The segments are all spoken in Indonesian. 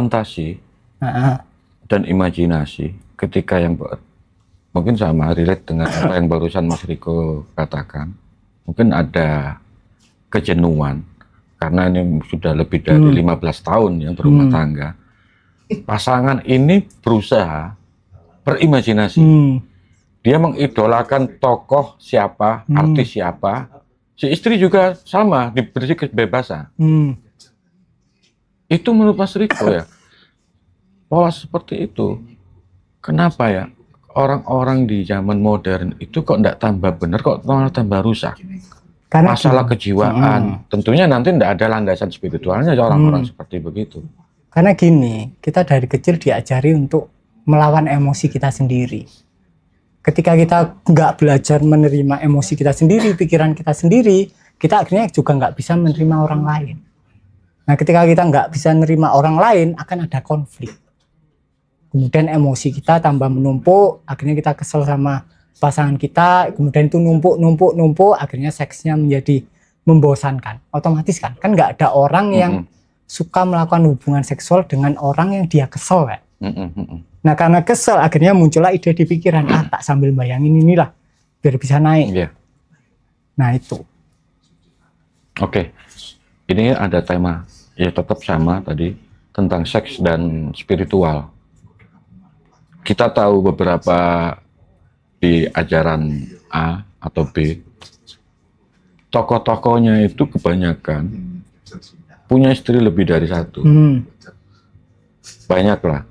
fantasi Ah, dan imajinasi ketika yang mungkin sama relate dengan apa yang barusan Mas Riko katakan. Mungkin ada kejenuhan karena ini sudah lebih dari 15 tahun ya berumah tangga. Pasangan ini berusaha berimajinasi. Dia mengidolakan tokoh siapa, artis siapa. Si istri juga sama, diberi kebebasan. Itu menurut Mas Riko ya, pola seperti itu. Kenapa ya orang-orang di zaman modern itu kok enggak tambah benar, kok malah tambah rusak? karena Masalah gini, kejiwaan, tentunya nanti enggak ada landasan spiritualnya orang-orang seperti begitu. karena gini, kita dari kecil diajari untuk melawan emosi kita sendiri. Ketika kita nggak belajar menerima emosi kita sendiri, pikiran kita sendiri, kita akhirnya juga nggak bisa menerima orang lain. Nah, ketika kita nggak bisa menerima orang lain, akan ada konflik. Kemudian emosi kita tambah menumpuk, akhirnya kita kesel sama pasangan kita, kemudian itu numpuk, akhirnya seksnya menjadi membosankan. Otomatis kan nggak ada orang yang suka melakukan hubungan seksual dengan orang yang dia kesel kan. Nah, karena kesel akhirnya muncullah ide di pikiran, tak sambil bayangin inilah biar bisa naik. Yeah. Nah, itu. Oke. Ini ada tema ya tetap sama tadi tentang seks dan spiritual. Kita tahu beberapa di ajaran A atau B, tokoh-tokohnya itu kebanyakan punya istri lebih dari satu. Banyak lah.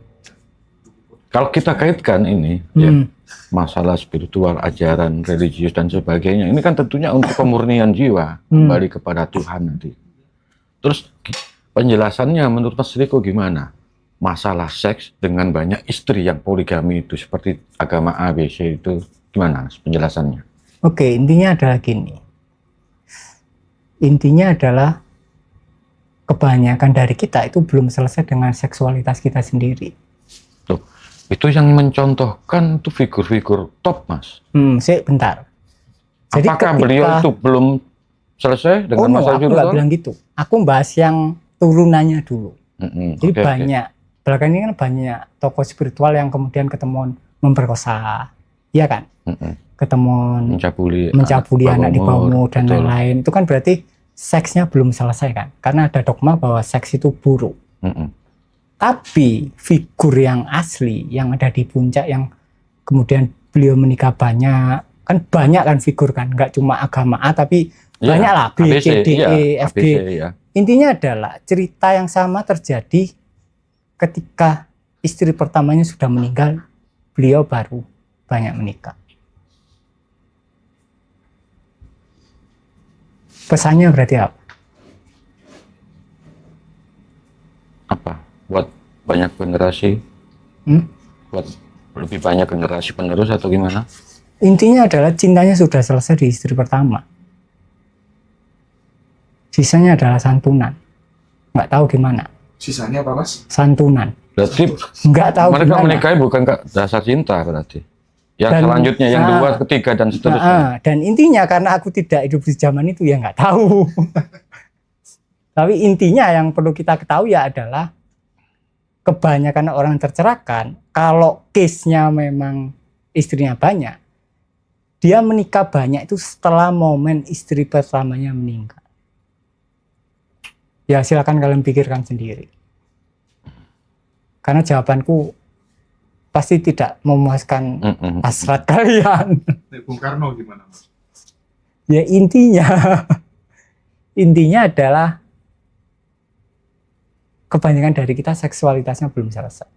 Kalau kita kaitkan ini, ya, masalah spiritual, ajaran religius dan sebagainya, ini kan tentunya untuk pemurnian jiwa, kembali kepada Tuhan nanti. Terus penjelasannya menurut Mas Riko gimana? Masalah seks dengan banyak istri yang poligami itu seperti agama A, B, C itu gimana penjelasannya? Oke, intinya adalah gini. Intinya adalah kebanyakan dari kita itu belum selesai dengan seksualitas kita sendiri. Tuh, itu yang mencontohkan itu figur-figur top, Mas. Bentar. Jadi apakah beliau itu belum selesai dengan masalah aku nggak bilang gitu. Aku bahas yang turunannya dulu. Jadi banyak. Belakang ini kan banyak tokoh spiritual yang kemudian ketemuan memperkosa, iya kan? Ketemuan mencabuli anak di bawahmu dan lain-lain. Itu kan berarti seksnya belum selesai kan? Karena ada dogma bahwa seks itu buruk. Tapi figur yang asli, yang ada di puncak, yang kemudian beliau menikah banyak, kan banyak kan figur kan? Nggak cuma agama A, tapi banyak lah B, C, D, E, F, G. Intinya adalah cerita yang sama terjadi ketika istri pertamanya sudah meninggal, beliau baru banyak menikah. Pesannya berarti apa? Apa? Buat banyak generasi? Buat lebih banyak generasi penerus atau gimana? Intinya adalah cintanya sudah selesai di istri pertama. Sisanya adalah santunan. Nggak tahu gimana. Sisanya apa, Mas? Santunan. Berarti nggak tahu mereka gimana. menikahi bukan dasar cinta berarti. Yang selanjutnya, yang kedua, ketiga, dan seterusnya. Dan intinya karena aku tidak hidup di zaman itu, ya nggak tahu. Tapi intinya yang perlu kita ketahui ya adalah kebanyakan orang tercerahkan, kalau case-nya memang istrinya banyak, dia menikah banyak itu setelah momen istri pertamanya meninggal. Ya silakan kalian pikirkan sendiri. Karena jawabanku pasti tidak memuaskan hasrat kalian. Bung Karno gimana, Mas? Ya intinya adalah kebanyakan dari kita seksualitasnya belum selesai.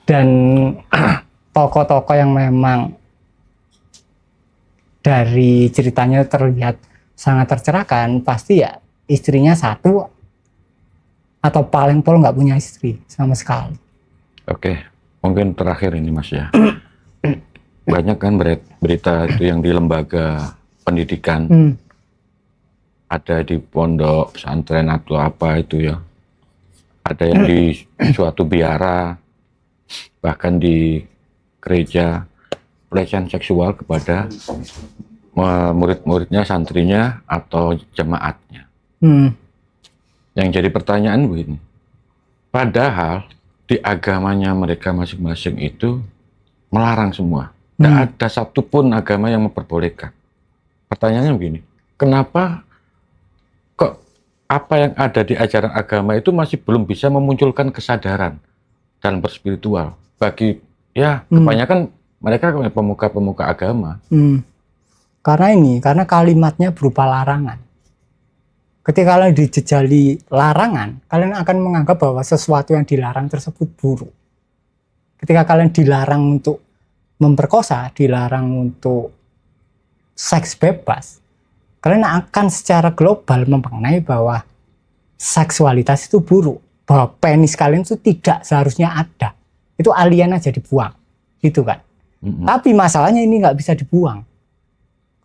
Dan tokoh-tokoh yang memang dari ceritanya terlihat sangat tercerahkan, pasti ya istrinya satu atau paling pol nggak punya istri sama sekali. Oke, mungkin terakhir ini Mas ya. Banyak kan berita itu yang di lembaga pendidikan, ada di pondok pesantren atau apa itu ya, ada yang di suatu biara, bahkan di gereja, pelecehan seksual kepada murid-muridnya, santrinya atau jemaatnya. Yang jadi pertanyaan begini, padahal di agamanya mereka masing-masing itu melarang semua. Tidak ada satupun agama yang memperbolehkan. Pertanyaannya begini, kenapa kok apa yang ada di ajaran agama itu masih belum bisa memunculkan kesadaran dalam berspiritual? Bagi kebanyakan mereka pemuka-pemuka agama. Karena kalimatnya berupa larangan. Ketika kalian dijejali larangan, kalian akan menganggap bahwa sesuatu yang dilarang tersebut buruk. Ketika kalian dilarang untuk memperkosa, dilarang untuk seks bebas, kalian akan secara global memaknai bahwa seksualitas itu buruk, bahwa penis kalian itu tidak seharusnya ada, itu alien aja dibuang, gitu kan. Tapi masalahnya ini nggak bisa dibuang.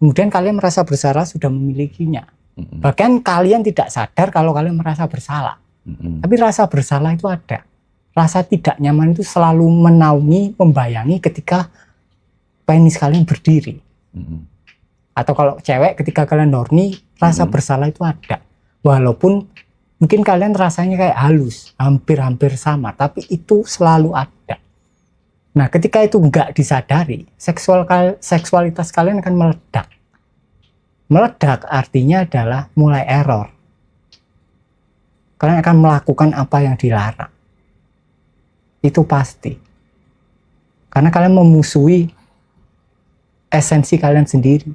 Kemudian kalian merasa bersalah sudah memilikinya. Bahkan kalian tidak sadar kalau kalian merasa bersalah. Tapi rasa bersalah itu ada. Rasa tidak nyaman itu selalu menaungi, membayangi ketika penis kalian berdiri. Atau kalau cewek ketika kalian horny, rasa bersalah itu ada. Walaupun mungkin kalian rasanya kayak halus, hampir-hampir sama, tapi itu selalu ada. Nah, ketika itu nggak disadari, seksualitas kalian akan meledak. Meledak artinya adalah mulai error. Kalian akan melakukan apa yang dilarang. Itu pasti. Karena kalian memusuhi esensi kalian sendiri.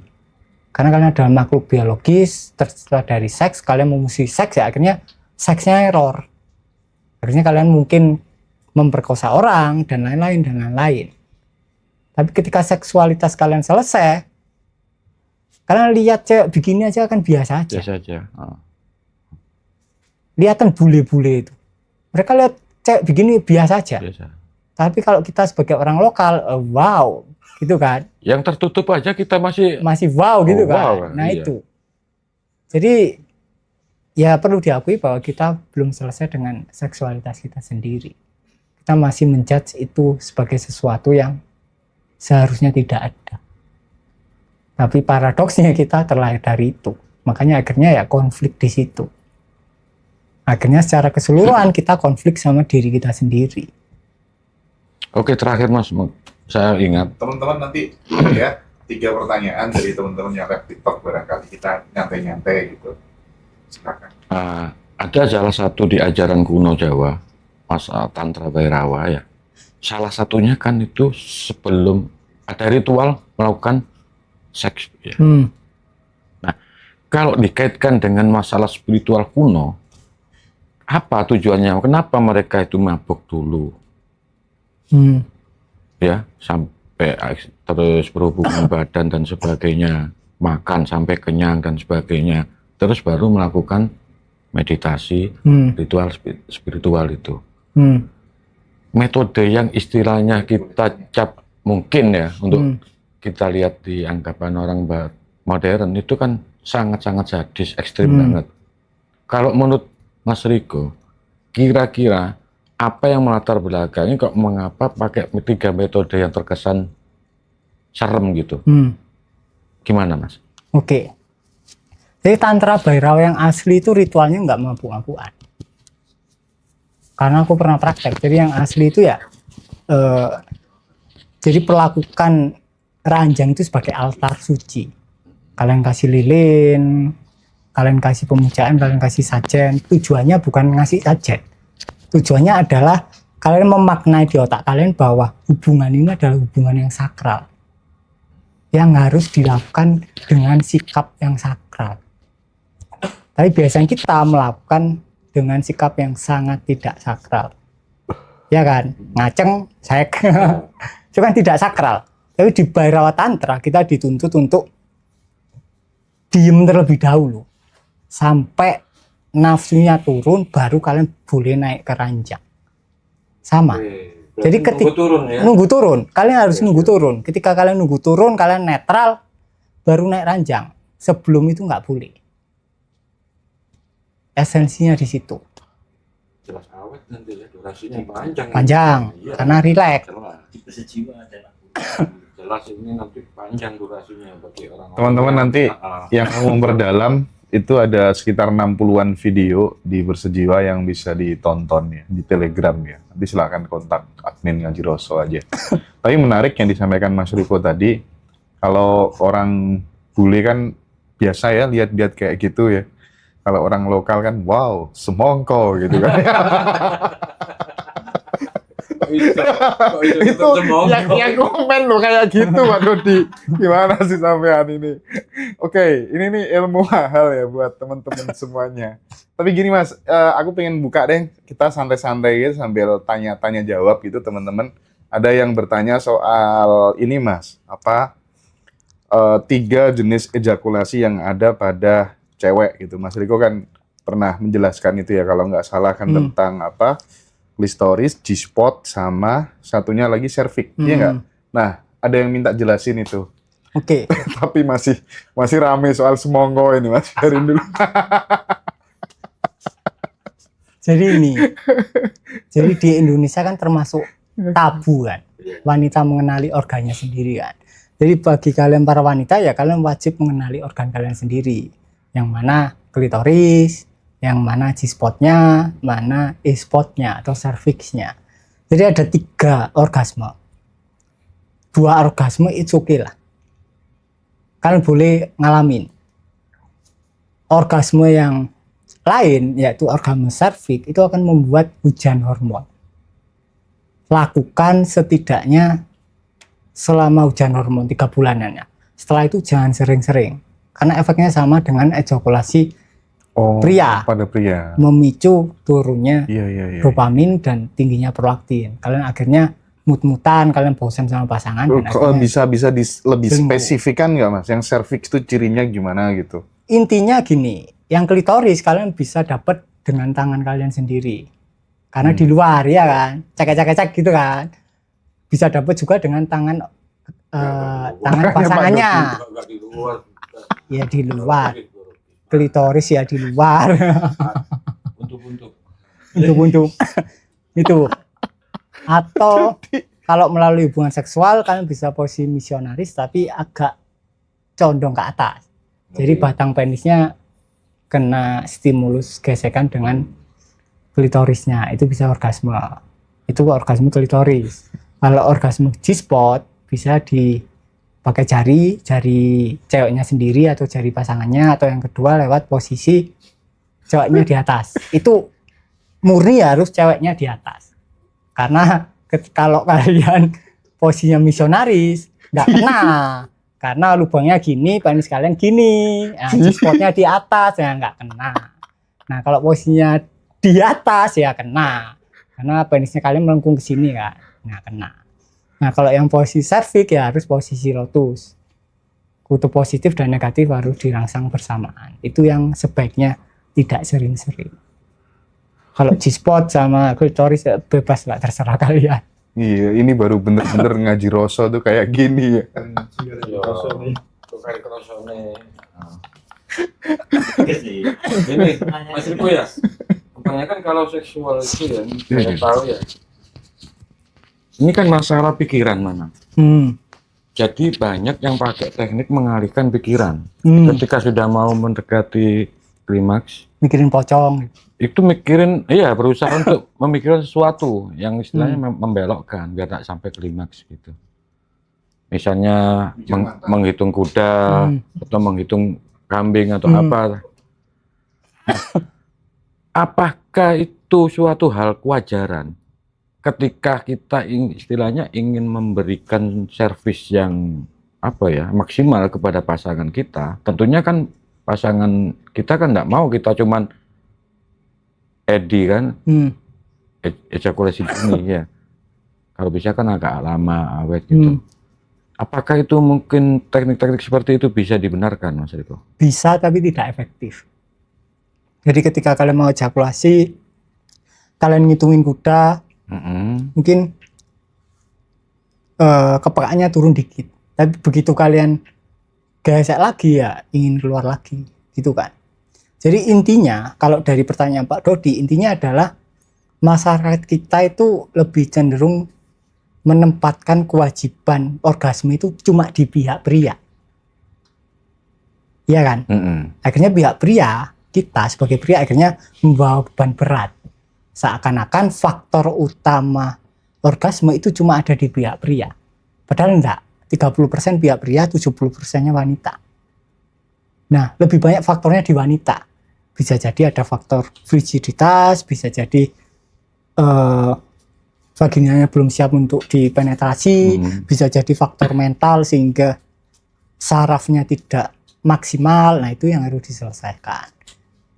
Karena kalian adalah makhluk biologis, tercipta dari seks, kalian memusuhi seks, ya akhirnya seksnya error. Akhirnya kalian mungkin memperkosa orang, dan lain-lain, dan lain-lain. Tapi ketika seksualitas kalian selesai, kalian lihat cewek begini aja kan biasa aja. Biasa aja. Lihatan bule-bule itu. Mereka lihat cewek begini biasa aja. Biasa. Tapi kalau kita sebagai orang lokal, wow, gitu kan. Yang tertutup aja kita masih wow gitu kan. Wow, Nah iya. itu. Jadi ya perlu diakui bahwa kita belum selesai dengan seksualitas kita sendiri. Kita masih menjudge itu sebagai sesuatu yang seharusnya tidak ada. Tapi paradoksnya kita terlahir dari itu. Makanya akhirnya ya konflik di situ. Akhirnya secara keseluruhan kita konflik sama diri kita sendiri. Oke, terakhir Mas, saya ingat. Teman-teman nanti ya 3 pertanyaan dari teman-teman yang live TikTok, barangkali kita nyantai-nyantai gitu. Silakan. Ada salah satu di ajaran kuno Jawa, Mas Tantra Bhairawa ya. Salah satunya kan itu sebelum ada ritual melakukan seks. Ya. Nah, kalau dikaitkan dengan masalah spiritual kuno, apa tujuannya? Kenapa mereka itu mabuk dulu? Ya, sampai terus berhubungan badan dan sebagainya, makan sampai kenyang dan sebagainya, terus baru melakukan meditasi, ritual spiritual itu. Metode yang istilahnya kita cap mungkin ya untuk kita lihat di anggapan orang modern itu kan sangat-sangat sadis, ekstrim banget. Kalau menurut Mas Riko, kira-kira apa yang melatar belakangnya kok mengapa pakai 3 metode yang terkesan serem gitu? Gimana Mas? Oke. Jadi Tantra Bhairawa yang asli itu ritualnya nggak mabuk-mabukan. Karena aku pernah praktek. Jadi yang asli itu ya, jadi perlakukan ranjang itu sebagai altar suci. Kalian kasih lilin, kalian kasih pemujaan, kalian kasih sajen. Tujuannya bukan ngasih sajen. Tujuannya adalah kalian memaknai di otak kalian bahwa hubungan ini adalah hubungan yang sakral. Yang harus dilakukan dengan sikap yang sakral. Tapi biasanya kita melakukan dengan sikap yang sangat tidak sakral. Ya kan? Ngaceng, sek. Itu kan tidak sakral. Tapi di Bhairawa Tantra kita dituntut untuk diem terlebih dahulu. Sampai nafsunya turun, baru kalian boleh naik ke ranjang. Sama. Jadi ketika nunggu turun, kalian harus nunggu turun. Ketika kalian nunggu turun, kalian netral, baru naik ranjang. Sebelum itu nggak boleh. Esensinya di situ. Jelas awet nanti ya, durasinya panjang. Panjang, Iya, karena rileks. Jelas ini nanti panjang durasinya bagi orang. Teman-teman nanti yang mau memperdalam itu ada sekitar 60-an video di Bersejiwa yang bisa ditonton ya di Telegram ya. Nanti silakan kontak admin Ngaji Roso aja. Tapi menarik yang disampaikan Mas Riko tadi, kalau orang bule kan biasa ya lihat-lihat kayak gitu ya. Kalau orang lokal kan, wow, semongko gitu kan. Itu yang komen loh kayak gitu Pak Dodi. Gimana sih sampean ini? Oke, ini nih ilmu mahal ya buat teman-teman semuanya. Tapi gini Mas, aku pengen buka deh, kita santai-santai gitu sambil tanya-tanya jawab gitu teman-teman. Ada yang bertanya soal ini Mas, apa 3 jenis ejakulasi yang ada pada cewek gitu. Mas Riko kan pernah menjelaskan itu ya kalau nggak salah kan tentang apa? Klitoris, G-spot, sama satunya lagi cervix, iya nggak? Nah, ada yang minta jelasin itu. Oke. Tapi masih rame soal semongko ini, Mas. Biarin dulu. Jadi ini, jadi di Indonesia kan termasuk tabu kan, wanita mengenali organnya sendiri kan. Jadi bagi kalian para wanita ya kalian wajib mengenali organ kalian sendiri. Yang mana klitoris, yang mana G-spotnya, mana E-spotnya atau cervixnya. Jadi ada 3 orgasme. 2 orgasme itu oke lah. Kalian boleh ngalamin. Orgasme yang lain, yaitu orgasme cervix, itu akan membuat hujan hormon. Lakukan setidaknya selama hujan hormon 3 bulanannya. Setelah itu jangan sering-sering. Karena efeknya sama dengan ejakulasi pria, pada pria memicu turunnya iya. dopamin dan tingginya prolaktin. Kalian akhirnya mut-mutan, kalian bosan sama pasangan. Bisa lebih spesifikan nggak Mas? Yang cervix itu cirinya gimana gitu? Intinya gini, yang klitoris kalian bisa dapat dengan tangan kalian sendiri. Karena di luar ya kan, cek gitu kan. Bisa dapat juga dengan tangan pasangannya. Ya di luar. Klitoris ya di luar. Untuk itu. Atau kalau melalui hubungan seksual kalian bisa posisi misionaris tapi agak condong ke atas. Jadi batang penisnya kena stimulus gesekan dengan klitorisnya, itu bisa orgasme. Itu orgasme klitoris. Kalau orgasme G-spot bisa pakai jari ceweknya sendiri atau jari pasangannya, atau yang kedua lewat posisi ceweknya di atas. Itu murni harus ceweknya di atas. Karena kalau kalian posisinya misionaris nggak kena. Karena lubangnya gini, penis kalian gini, G-spotnya di atas ya nggak kena. Nah kalau posisinya di atas ya kena. Karena penisnya kalian melengkung ke sini kan, nggak kena. Nah, kalau yang posisi cervix ya harus posisi lotus. Kutub positif dan negatif harus dirangsang bersamaan. Itu yang sebaiknya tidak sering-sering. Kalau G-spot sama klitoris ya bebas lah, terserah kalian. Iya, ini baru bener-bener ngaji Roso tuh kayak gini ya. Ini Mas Riko ya, kebanyakan kalau seksual itu ya, saya tahu ya. Ini kan masalah pikiran mana. Jadi banyak yang pakai teknik mengalihkan pikiran. Ketika sudah mau mendekati klimaks, mikirin pocong. Itu mikirin, iya berusaha untuk memikirkan sesuatu yang istilahnya membelokkan biar tak sampai klimaks gitu. Misalnya menghitung kuda atau menghitung kambing atau apa. Apakah itu suatu hal kewajaran? Ketika kita istilahnya ingin memberikan servis yang maksimal kepada pasangan kita, tentunya kan pasangan kita kan nggak mau kita cuman kan ejakulasi dini ya. Kalau bisa kan agak lama awet gitu. Apakah itu mungkin teknik-teknik seperti itu bisa dibenarkan Mas Riko? Bisa tapi tidak efektif. Jadi ketika kalian mau ejakulasi, kalian ngitungin kuda. Mungkin kepekaannya turun dikit, tapi begitu kalian gesek lagi ya ingin keluar lagi gitu kan. Jadi intinya kalau dari pertanyaan Pak Dodi, intinya adalah masyarakat kita itu lebih cenderung menempatkan kewajiban orgasme itu cuma di pihak pria. Iya kan? Akhirnya pihak pria, kita sebagai pria akhirnya membawa beban berat. Seakan-akan faktor utama orgasme itu cuma ada di pihak pria. Padahal enggak. 30% pihak pria, 70%-nya wanita. Nah, lebih banyak faktornya di wanita. Bisa jadi ada faktor frigiditas, bisa jadi vaginanya belum siap untuk dipenetrasi, bisa jadi faktor mental sehingga sarafnya tidak maksimal. Nah, itu yang harus diselesaikan.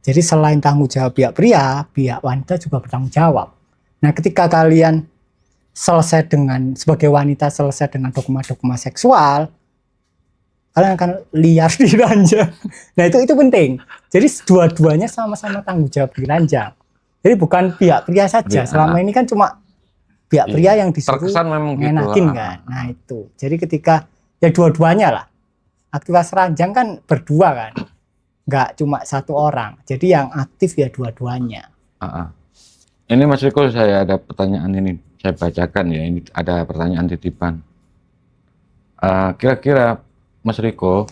Jadi selain tanggung jawab pihak pria, pihak wanita juga bertanggung jawab. Nah, ketika kalian selesai dengan, sebagai wanita selesai dengan dogma-dogma seksual, kalian akan liar di ranjang. Nah, itu penting. Jadi dua-duanya sama-sama tanggung jawab di ranjang. Jadi bukan pihak pria saja. Selama ini kan cuma pihak pria yang disuruh ngenakin kan. Nah, itu. Jadi ketika ya dua-duanya lah. Aktivitas ranjang kan berdua kan. Nggak cuma satu orang. Jadi yang aktif ya dua-duanya. Ini Mas Riko, saya ada pertanyaan ini. Saya bacakan ya, ini ada pertanyaan titipan. Kira-kira Mas Riko,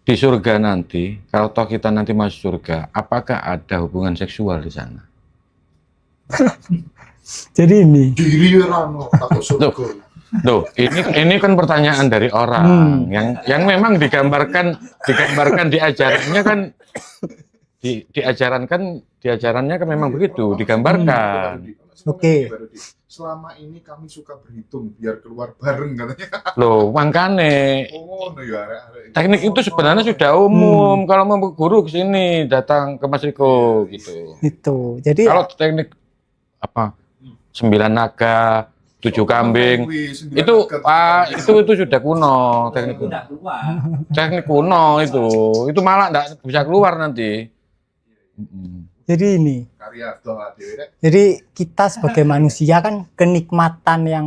di surga nanti, kalau toh kita nanti masuk surga, apakah ada hubungan seksual di sana? Jadi ini. Loh, ini kan pertanyaan dari orang yang memang digambarkan di ajarannya kan diajarannya kan memang begitu, digambarkan. Oke. Selama ini kami suka berhitung biar keluar bareng katanya. Loh, makanya teknik itu sebenarnya sudah umum. Kalau mau guru ke sini datang ke Mas Riko gitu. Itu. Jadi kalau teknik apa 9 naga, 7 kambing itu sudah kuno, teknik kuno. Teknik kuno itu malah enggak bisa keluar nanti. Jadi ini. Jadi kita sebagai manusia kan kenikmatan yang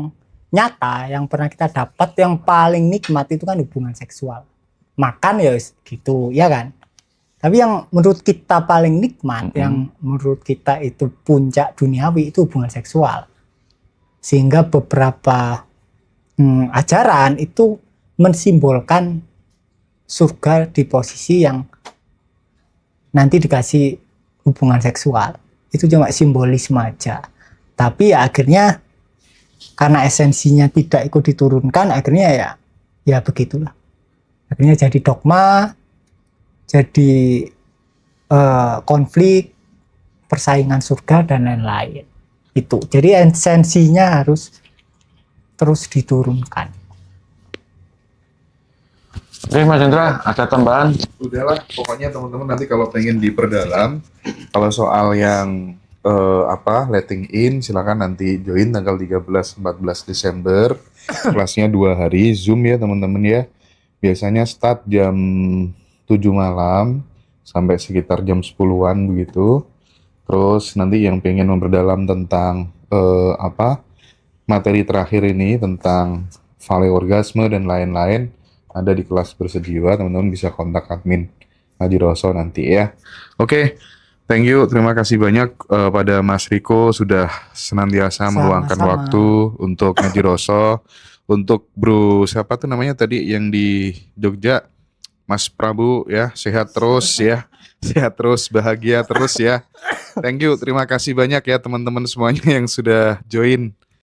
nyata yang pernah kita dapat yang paling nikmat itu kan hubungan seksual. Makan ya gitu, ya kan? Tapi yang menurut kita paling nikmat, yang menurut kita itu puncak duniawi itu hubungan seksual. Sehingga beberapa ajaran itu mensimbolkan surga di posisi yang nanti dikasih hubungan seksual. Itu cuma simbolisme aja. Tapi ya akhirnya karena esensinya tidak ikut diturunkan, akhirnya ya begitulah. Akhirnya jadi dogma, jadi konflik, persaingan surga dan lain-lain. Itu. Jadi esensinya harus terus diturunkan. Oke Mas Hendra, ada tambahan? Udahlah, pokoknya teman-teman nanti kalau pengen diperdalam, kalau soal yang letting in, silakan nanti join tanggal 13-14 Desember. Kelasnya 2 hari, Zoom ya teman-teman ya. Biasanya start jam 7 malam sampai sekitar jam 10-an begitu. Terus nanti yang pengen memperdalam tentang materi terakhir ini tentang fale orgasme dan lain-lain, ada di kelas bersedia, teman-teman bisa kontak admin Haji Roso nanti ya. Oke, thank you, terima kasih banyak pada Mas Riko sudah senantiasa meluangkan waktu untuk Haji Roso, untuk Bro siapa tuh namanya tadi yang di Jogja, Mas Prabu ya, sehat terus ya, sehat terus, bahagia terus ya. Thank you, terima kasih banyak ya teman-teman semuanya yang sudah join